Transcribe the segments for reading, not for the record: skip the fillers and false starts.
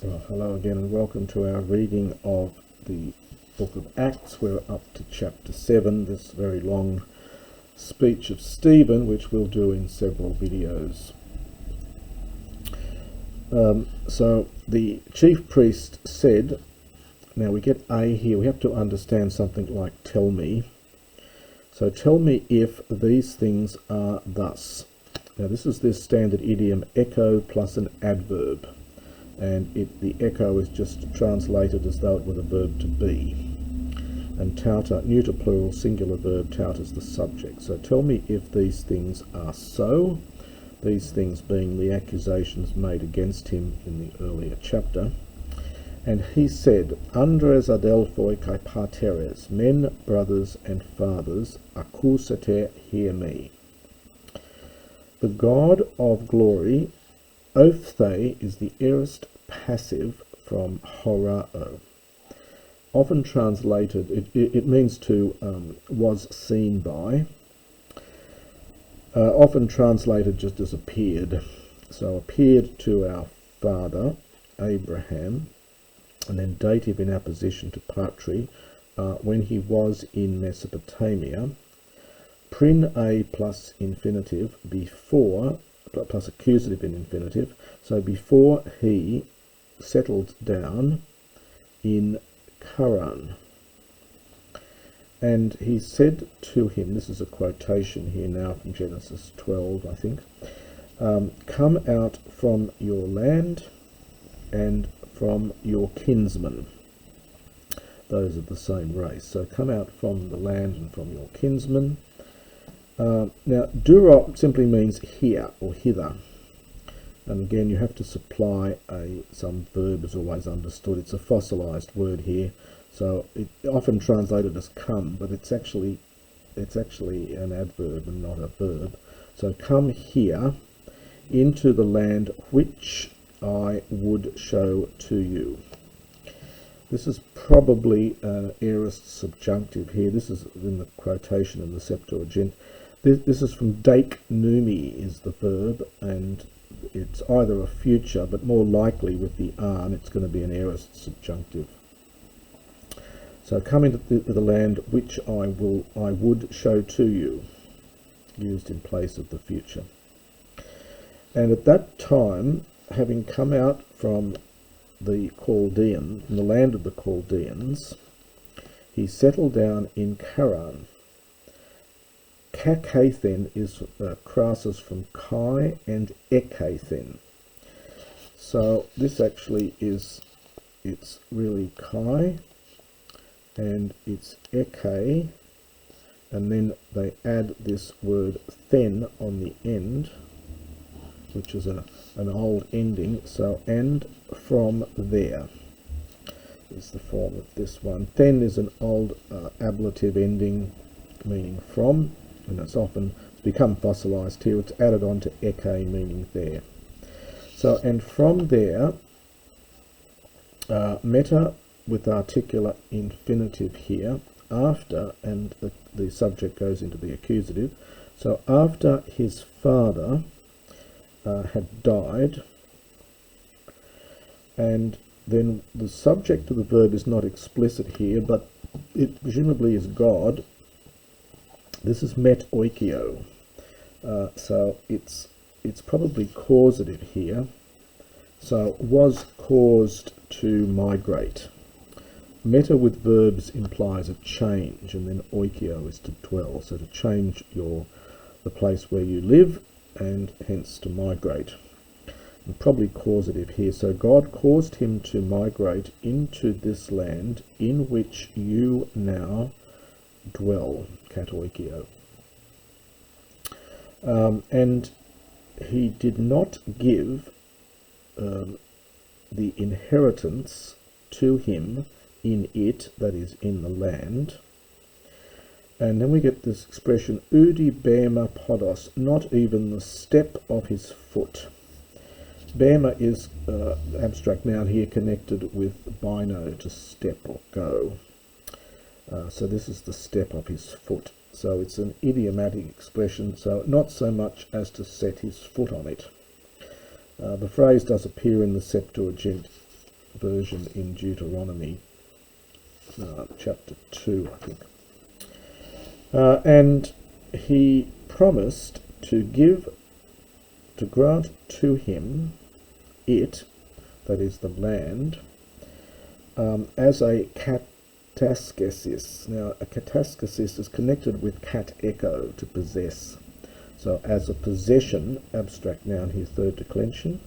Well, hello again and welcome to our reading of the book of Acts. We're up to chapter 7, this very long speech of Stephen, which we'll do in several videos. So the chief priest said, now we get A here, we have to understand something like tell me. So tell me if these things are thus. Now this is this standard idiom, echo plus an adverb. And the echo is just translated as though it were the verb to be. And tauta, neuter plural, singular verb, tauta is the subject. So tell me if these things are so, these things being the accusations made against him in the earlier chapter. And he said, Andres adelphoi kai pateres, men, brothers, and fathers, accusate, hear me. The God of glory, Ophthe, is the aorist passive from horao. Often translated, it means to was seen by. Often translated just as appeared. So appeared to our father Abraham, and then dative in apposition to patri, when he was in Mesopotamia. Prin a plus infinitive before, plus accusative in infinitive, so before he settled down in Charan. And he said to him, this is a quotation here now from Genesis 12, I think, come out from your land and from your kinsmen. Those of the same race. So come out from the land and from your kinsmen. Now, duro simply means here or hither. And again, you have to supply some verb is always understood. It's a fossilized word here, so it's often translated as come, but it's actually an adverb and not a verb. So come here into the land which I would show to you. This is probably an aorist subjunctive here. This is in the quotation in the Septuagint. This is from dake numi is the verb, and it's either a future, but more likely with the arn, it's going to be an aorist subjunctive. So come into the land which I would show to you, used in place of the future. And at that time, having come out from the Chaldean, from the land of the Chaldeans, he settled down in Charan. Kakathen is crasses from Kai and Ekathen. So this actually is, it's really Kai and it's Eke, and then they add this word then on the end, which is an old ending. So and from there is the form of this one. Then is an old ablative ending meaning from, and it's often become fossilized here. It's added on to eke meaning there. So and from there, meta with articular infinitive here, after, and the subject goes into the accusative. So after his father had died, and then the subject of the verb is not explicit here, but it presumably is God. This is met oikio, so it's probably causative here. So was caused to migrate. Meta with verbs implies a change, and then oikio is to dwell, so to change the place where you live, and hence to migrate. And probably causative here. So God caused him to migrate into this land in which you now dwell, katoikio. And he did not give the inheritance to him in it, that is in the land. And then we get this expression, udi bema podos, not even the step of his foot. Bema is abstract noun here connected with bino, to step or go. So this is the step of his foot. So it's an idiomatic expression, so not so much as to set his foot on it. The phrase does appear in the Septuagint version in Deuteronomy chapter 2, I think. And he promised to grant to him it, that is the land, as a kataskesis. Now, a kataskesis is connected with kat echo, to possess. So as a possession, abstract noun here, third declension,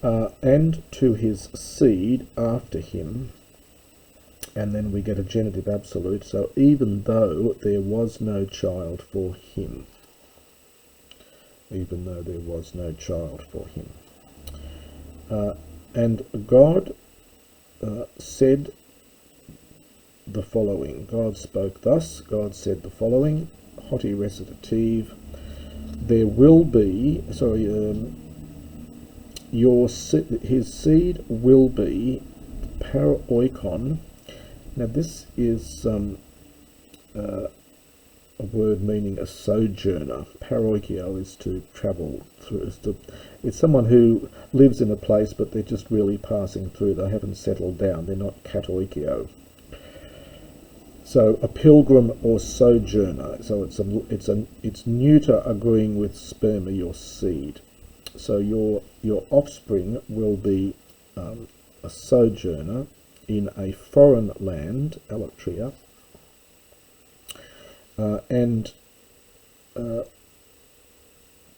and to his seed after him, and then we get a genitive absolute, so even though there was no child for him. Even though there was no child for him. And God said the following. God spoke thus. God said the following. Hoti recitative. There will be, his seed will be paraoikon. Now this is a word meaning a sojourner. Paroikio is to travel through. It's someone who lives in a place but they're just really passing through. They haven't settled down. They're not katoikio. So a pilgrim or sojourner. So it's neuter agreeing with sperma, your seed. So your offspring will be a sojourner in a foreign land, alatria, and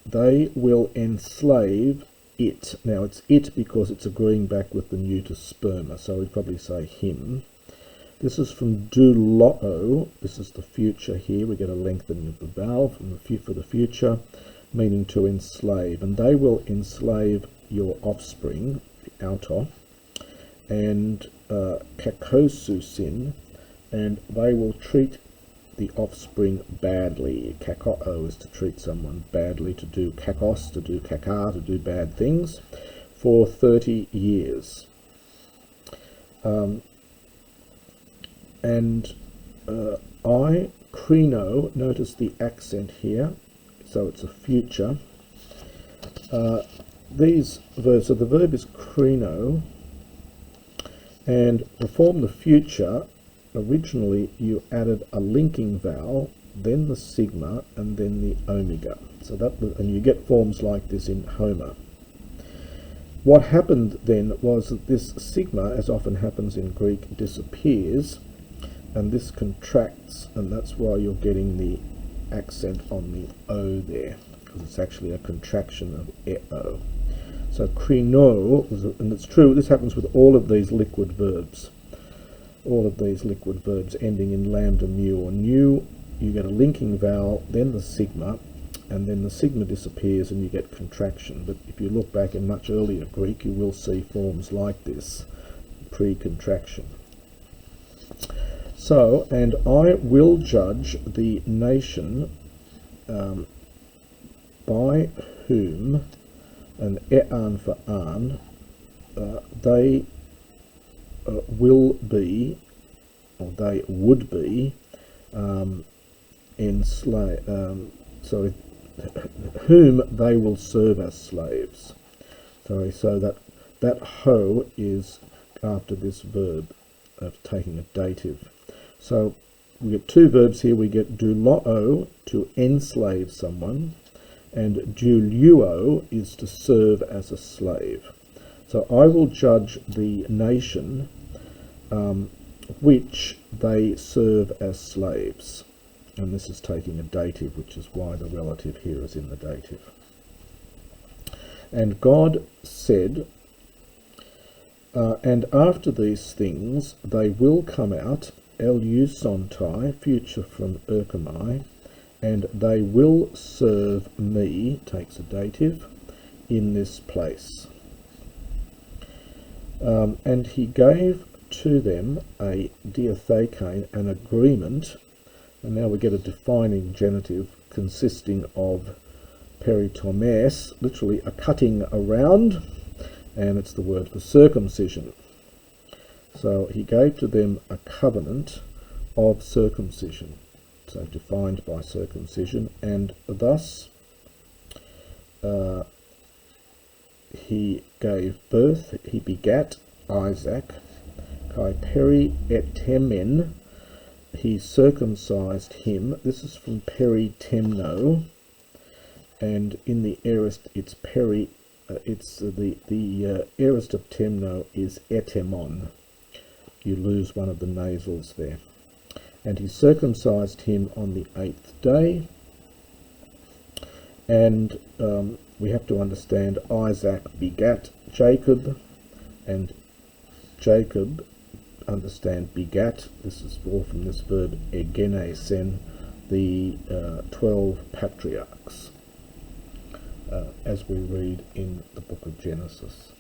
they will enslave it. Now it's it because it's agreeing back with the neuter sperma, so we'd probably say him. This is from doulo. This is the future here. We get a lengthening of the vowel for the future, meaning to enslave. And they will enslave your offspring, the auto, and kakosusin, and they will treat the offspring badly. Kakoo is to treat someone badly, to do kakos, to do kaka, to do bad things, for 30 years. I, krino, notice the accent here, so it's a future. These verbs, so the verb is krino, and to form the future, originally you added a linking vowel, then the sigma, and then the omega. So and you get forms like this in Homer. What happened then was that this sigma, as often happens in Greek, disappears, and this contracts, and that's why you're getting the accent on the O there, because it's actually a contraction of eo. So krino, and it's true, this happens with all of these liquid verbs. All of these liquid verbs ending in lambda, mu, or nu, you get a linking vowel, then the sigma, and then the sigma disappears and you get contraction. But if you look back in much earlier Greek, you will see forms like this, pre-contraction. So, and I will judge the nation by whom, and e'an for an, they will be, or they would be, whom they will serve as slaves. Sorry, so that ho is after this verb of taking a dative. So we get two verbs here. We get doulo, to enslave someone, and douluo is to serve as a slave. So I will judge the nation which they serve as slaves. And this is taking a dative, which is why the relative here is in the dative. And God said, and after these things they will come out, elusontai, future from erkamai, and they will serve me, takes a dative, in this place. And he gave to them a diathekane, an agreement, and now we get a defining genitive consisting of peritomes, literally a cutting around, and it's the word for circumcision. So he gave to them a covenant of circumcision, so defined by circumcision, and thus he gave birth, he begat Isaac, kai peri etemen, he circumcised him. This is from peri temno, and in the aorist it's peri. The aorist of temno is etemon. You lose one of the nasals there. And he circumcised him on the 8th day. And we have to understand Isaac begat Jacob, and Jacob, understand, begat. This is all from this verb egenesen, the 12 patriarchs, as we read in the book of Genesis.